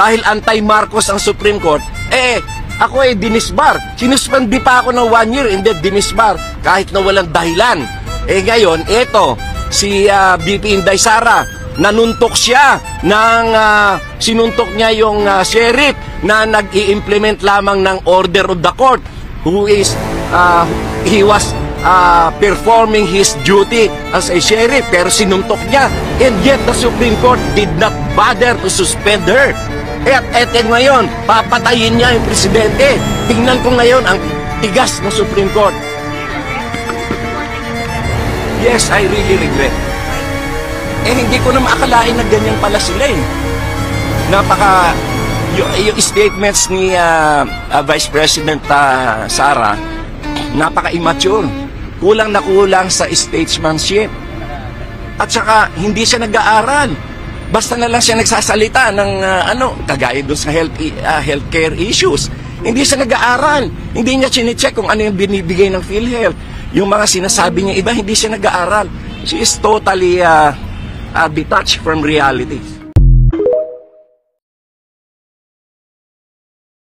dahil anti-Marcos ang Supreme Court, ako dinisbar. Sinuspandi pa ako ng 1 year, and then dinisbar kahit na walang dahilan. Ngayon, si BP Inday Sara, nanuntok siya ng sinuntok niya yung sheriff na nag-i-implement lamang ng order of the court, who is he was performing his duty as a sheriff, pero sinuntok niya, and yet the Supreme Court did not bother to suspend her. At ngayon, papatayin niya yung presidente. Tingnan ko ngayon ang tigas ng Supreme Court. Yes, I really regret. Hindi ko na maakalain na ganyan pala sila yung statements ni Vice President Sara, napaka-immature. Kulang na kulang sa statesmanship. At saka, hindi siya nag-aaral. Basta na lang siya nagsasalita ng kagaya doon sa healthcare issues. Hindi siya nag-aaral. Hindi niya chine-check kung ano yung binibigay ng PhilHealth. Yung mga sinasabi niya iba, hindi siya nag-aaral. She is totally detached from reality.